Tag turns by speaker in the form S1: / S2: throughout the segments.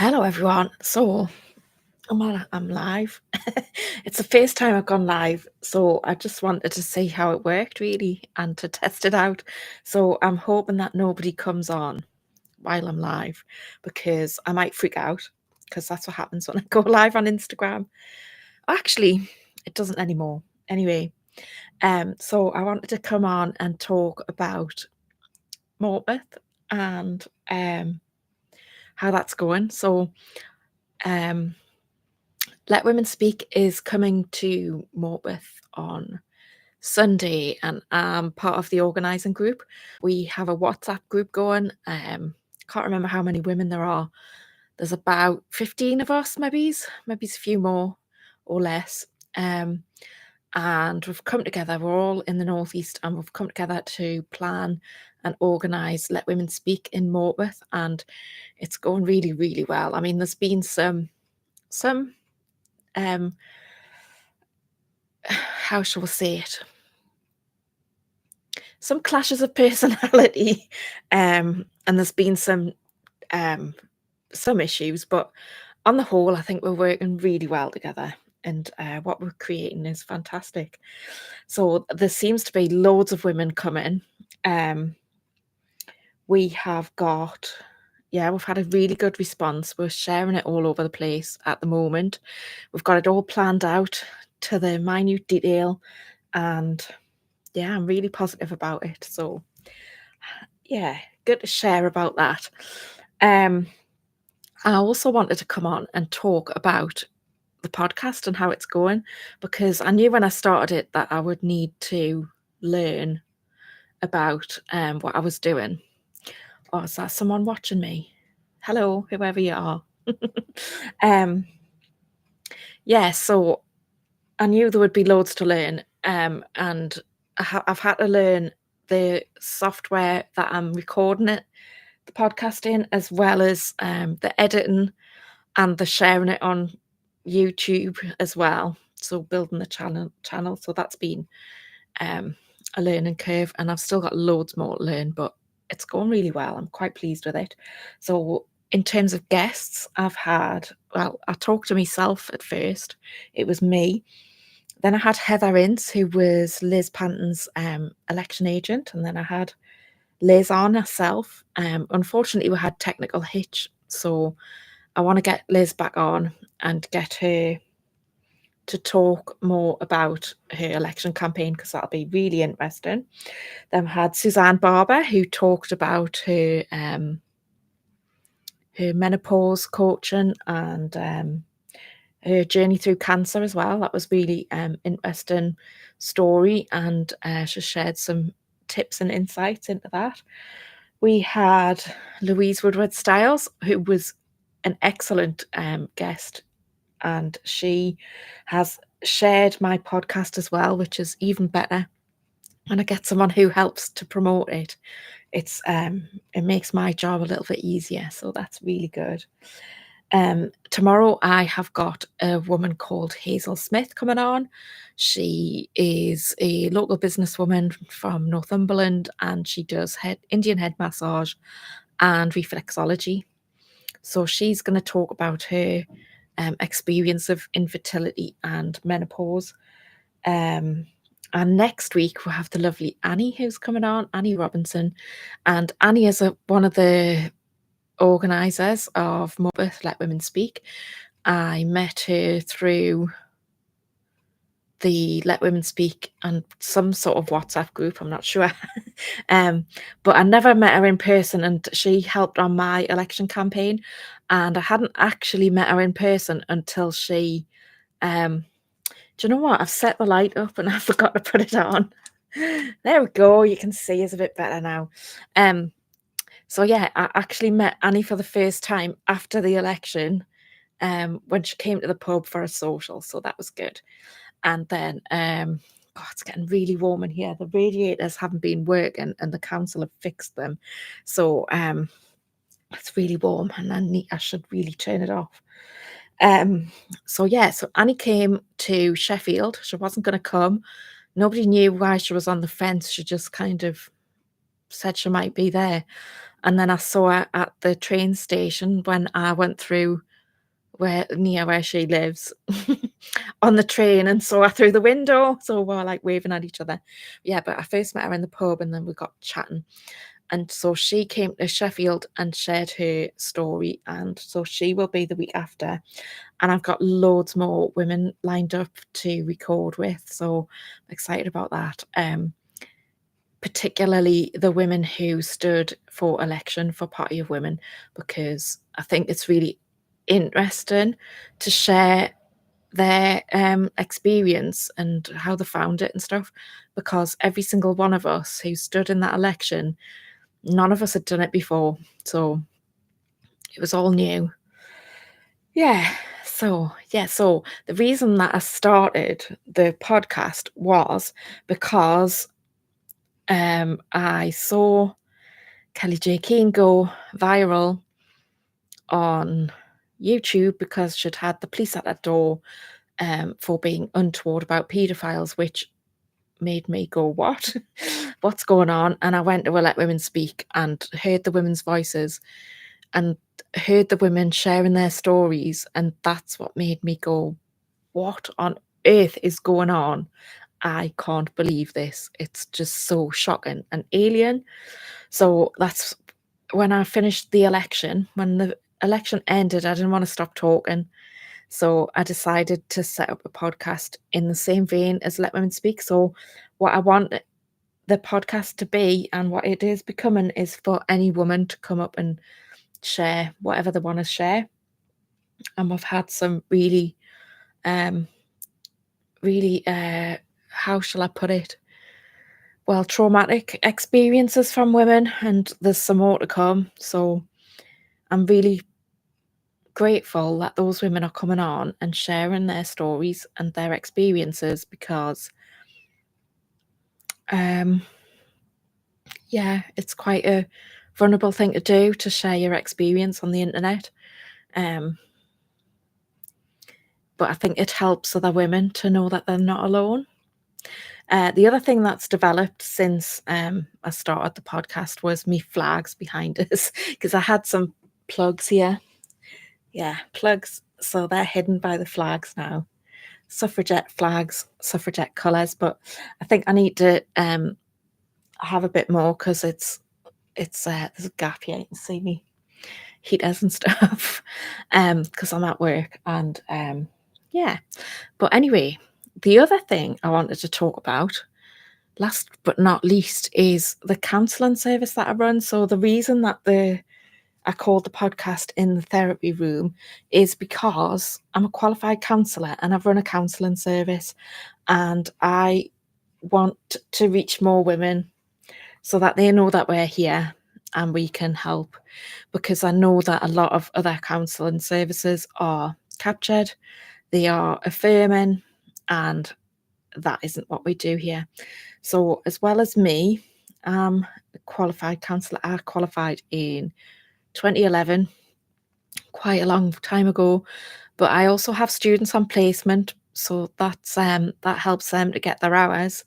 S1: Hello everyone. I'm live. It's the first time I've gone live, so I just wanted to see how it worked really and to test it out. So I'm hoping that nobody comes on while I'm live because I might freak out because that's what happens when I go live on Instagram. Actually, it doesn't anymore. Anyway, so I wanted to come on and talk about Morpeth and how that's going. So um Let Women Speak is coming to Morpeth on Sunday, and I'm part of the organising group. We have a WhatsApp group going. Can't remember how many women there are. There's about 15 of us, maybe it's a few more or less. And we've come together. We're all in the northeast, and we've come together to plan and organise Let Women Speak in Morpeth, and it's going really, really well. I mean, there's been some how shall we say it? Some clashes of personality, and there's been um, some issues, but on the whole, I think we're working really well together, and what we're creating is fantastic. So there seems to be loads of women coming. We have got, yeah, we've had a really good response. We're sharing it all over the place at the moment. We've got it all planned out to the minute detail, and yeah, I'm really positive about it. So yeah, good to share about that. Um, I also wanted to come on and talk about the podcast and how it's going, because I knew when I started it that I would need to learn about what I was doing. Oh, is that someone watching me? Hello, whoever you are. um, yeah, so I knew there would be loads to learn, and I've had to learn the software that I'm recording the podcast in, as well as the editing and the sharing it on YouTube as well. So building the channel. So that's been um, a learning curve, and I've still got loads more to learn, but it's going really well. I'm quite pleased with it. So in terms of guests, I talked to myself at first. It was me. Then I had Heather Ince, who was Liz Panton's election agent, and then I had Liz on herself. Unfortunately, we had technical hitch, so I want to get Liz back on and get her to talk more about her election campaign, because that'll be really interesting. Then we had Suzanne Barber, who talked about her menopause coaching and her journey through cancer as well. That was really interesting story, and she shared some tips and insights into that. We had Louise Woodward Stiles, who was an excellent guest, and she has shared my podcast as well, which is even better. And I get someone who helps to promote it. It makes my job a little bit easier, so that's really good. Tomorrow I have got a woman called Hazel Smith coming on. She is a local businesswoman from Northumberland, and she does Indian head massage and reflexology. So she's going to talk about her experience of infertility and menopause. And next week we'll have the lovely Annie who's coming on, Annie Robinson. And Annie is one of the organisers of Morpeth Let Women Speak. I met her through the Let Women Speak and some sort of WhatsApp group, I'm not sure. But I never met her in person, and she helped on my election campaign, and I hadn't actually met her in person until she do you know what? I've set the light up and I forgot to put it on. There we go. You can see it's a bit better now. So yeah, I actually met Annie for the first time after the election, when she came to the pub for a social. So that was good. And then, God, it's getting really warm in here. The radiators haven't been working, and the council have fixed them. So it's really warm, and I should really turn it off. So yeah, so Annie came to Sheffield. She wasn't going to come. Nobody knew why she was on the fence. She just kind of said she might be there. and then I saw her at the train station when I went through near where she lives on the train, and saw her through the window, so we're, like, waving at each other. Yeah, but I first met her in the pub, and then we got chatting, and so she came to Sheffield and shared her story, and so she will be the week after, and I've got loads more women lined up to record with, so I'm excited about that. Particularly the women who stood for election for Party of Women, because I think it's really interesting to share their experience and how they found it and stuff, because every single one of us who stood in that election, none of us had done it before, so it was all new. So the reason that I started the podcast was because I saw Kelly J. Keane go viral on YouTube because she'd had the police at her door for being untoward about paedophiles, which made me go, what? What's going on? And I went to a Let Women Speak and heard the women's voices and heard the women sharing their stories. And that's what made me go, what on earth is going on? I can't believe this. It's just so shocking and alien. So that's when I finished the election. When the election ended, I didn't want to stop talking. So I decided to set up a podcast in the same vein as Let Women Speak. So what I want the podcast to be, and what it is becoming, is for any woman to come up and share whatever they want to share. And we've had some really, how shall I put it? Well, traumatic experiences from women, and there's some more to come. So I'm really grateful that those women are coming on and sharing their stories and their experiences, because it's quite a vulnerable thing to do, to share your experience on the internet. But I think it helps other women to know that they're not alone. The other thing that's developed since I started the podcast was me flags behind us, because I had some plugs here. Yeah, plugs. So they're hidden by the flags now. Suffragette flags, suffragette colours, but I think I need to have a bit more, because it's there's a gap here. You can see me heaters and stuff, because I'm at work, and But anyway, the other thing I wanted to talk about, last but not least, is the counselling service that I run. So the reason that I called the podcast In the Therapy Room is because I'm a qualified counsellor and I've run a counselling service, and I want to reach more women so that they know that we're here and we can help, because I know that a lot of other counselling services are captured, they are affirming, and that isn't what we do here. So as well as me, I'm a qualified counsellor. I qualified in 2011, quite a long time ago, but I also have students on placement, so that's that helps them to get their hours,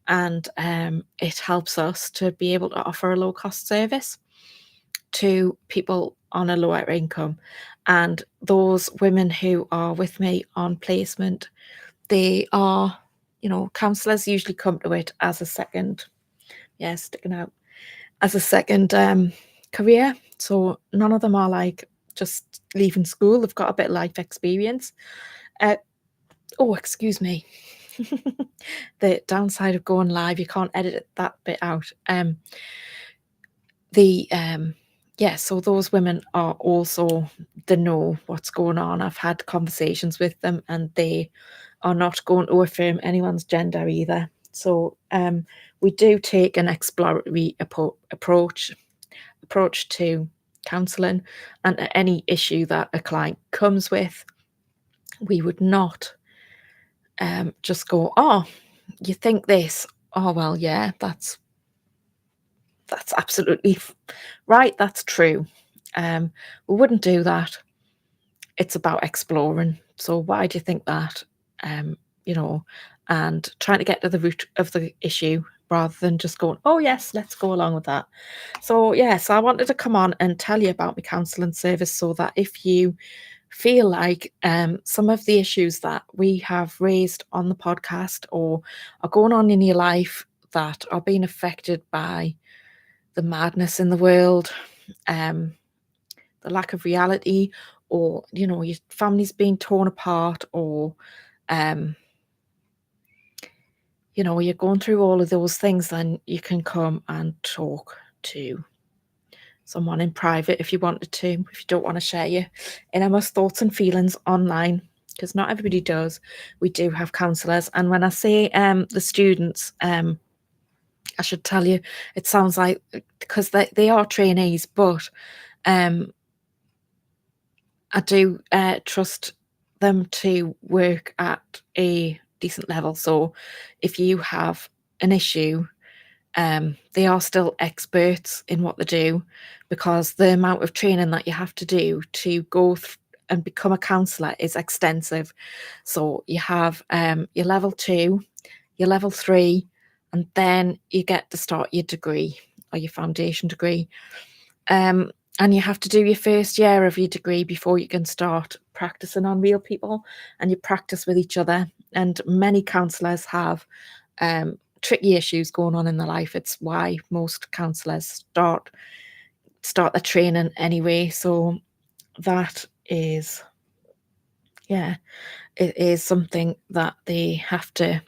S1: and it helps us to be able to offer a low cost service to people on a lower income. And those women who are with me on placement, they are, counsellors usually come to it as a second, sticking out, as a second career. So none of them are like just leaving school. They've got a bit of life experience. Excuse me. The downside of going live, you can't edit that bit out. So those women are also, they know what's going on. I've had conversations with them, and they are not going to affirm anyone's gender either. So we do take an exploratory approach to counselling, and any issue that a client comes with, we would not just go, oh, you think this? Oh, well, yeah, that's absolutely right. That's true. We wouldn't do that. It's about exploring. So why do you think that? And trying to get to the root of the issue rather than just going, oh yes, let's go along with that. So yes, I wanted to come on and tell you about my counselling service, so that if you feel like some of the issues that we have raised on the podcast or are going on in your life that are being affected by the madness in the world, the lack of reality, or your family's being torn apart, or you're going through all of those things, then you can come and talk to someone in private if you wanted to, if you don't want to share your innermost thoughts and feelings online, because not everybody does. We do have counsellors, and when I say the students, I should tell you, it sounds like, because they are trainees, but I do trust them to work at a decent level. So if you have an issue, they are still experts in what they do, because the amount of training that you have to do to go and become a counsellor is extensive. So you have your level 2, your level 3, and then you get to start your degree or your foundation degree. And you have to do your first year of your degree before you can start practicing on real people, and you practice with each other. And many counsellors have tricky issues going on in their life. It's why most counsellors start their training anyway. So that is, it is something that they have to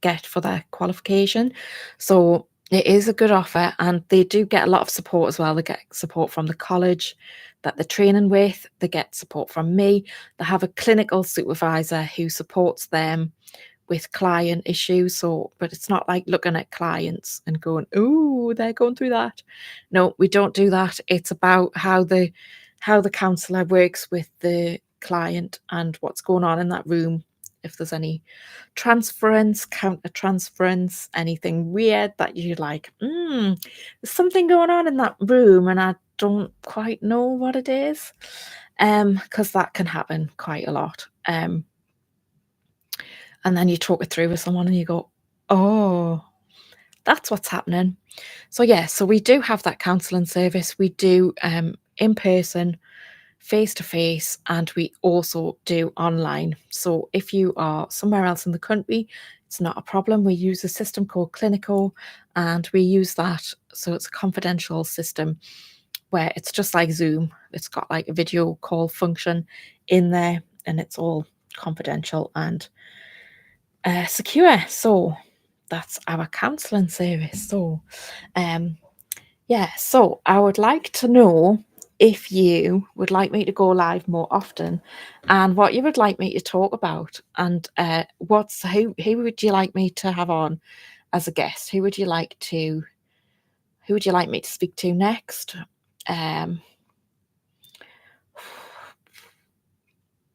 S1: get for their qualification. So it is a good offer, and they do get a lot of support as well. They get support from the college that they're training with. They get support from me. They have a clinical supervisor who supports them with client issues. So, but it's not like looking at clients and going, oh, they're going through that. No, we don't do that. It's about how the counsellor works with the client and what's going on in that room. If there's any transference, counter transference, anything weird that you're like, there's something going on in that room and I don't quite know what it is. Because that can happen quite a lot. And then you talk it through with someone and you go, oh, that's what's happening. So yeah, so we do have that counselling service. We do in person, face to face, and we also do online. So if you are somewhere else in the country, it's not a problem. We use a system called Clinical, and we use that. So it's a confidential system where it's just like Zoom. It's got like a video call function in there, and it's all confidential and secure. So that's our counselling service. So so I would like to know if you would like me to go live more often, and what you would like me to talk about, and who would you like me to have on as a guest? Who would you like me to speak to next?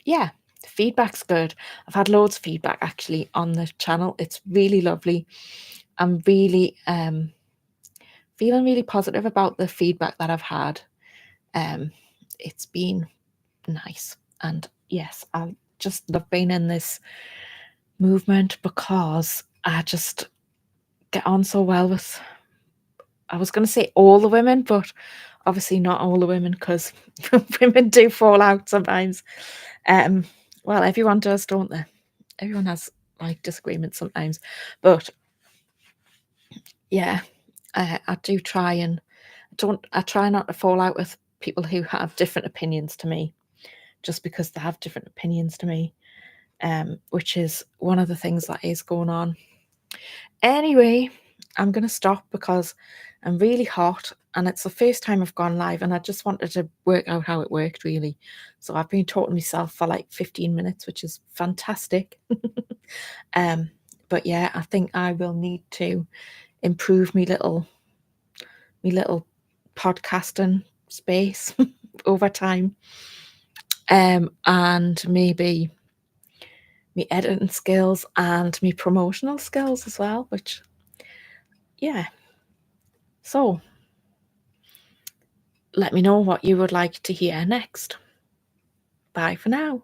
S1: Yeah, feedback's good. I've had loads of feedback actually on the channel. It's really lovely. I'm really feeling really positive about the feedback that I've had. It's been nice, and yes, I just love being in this movement because I just get on so well with, I was going to say all the women, but obviously not all the women, because women do fall out sometimes. Well, everyone does, don't they? Everyone has like disagreements sometimes, but yeah, I do try, and I try not to fall out with people who have different opinions to me, just because they have different opinions to me, which is one of the things that is going on. Anyway, I'm going to stop because I'm really hot, and it's the first time I've gone live, and I just wanted to work out how it worked, really. So I've been talking to myself for like 15 minutes, which is fantastic. But yeah, I think I will need to improve me little podcasting space over time, and maybe me editing skills and me promotional skills as well, which so let me know what you would like to hear next. Bye for now.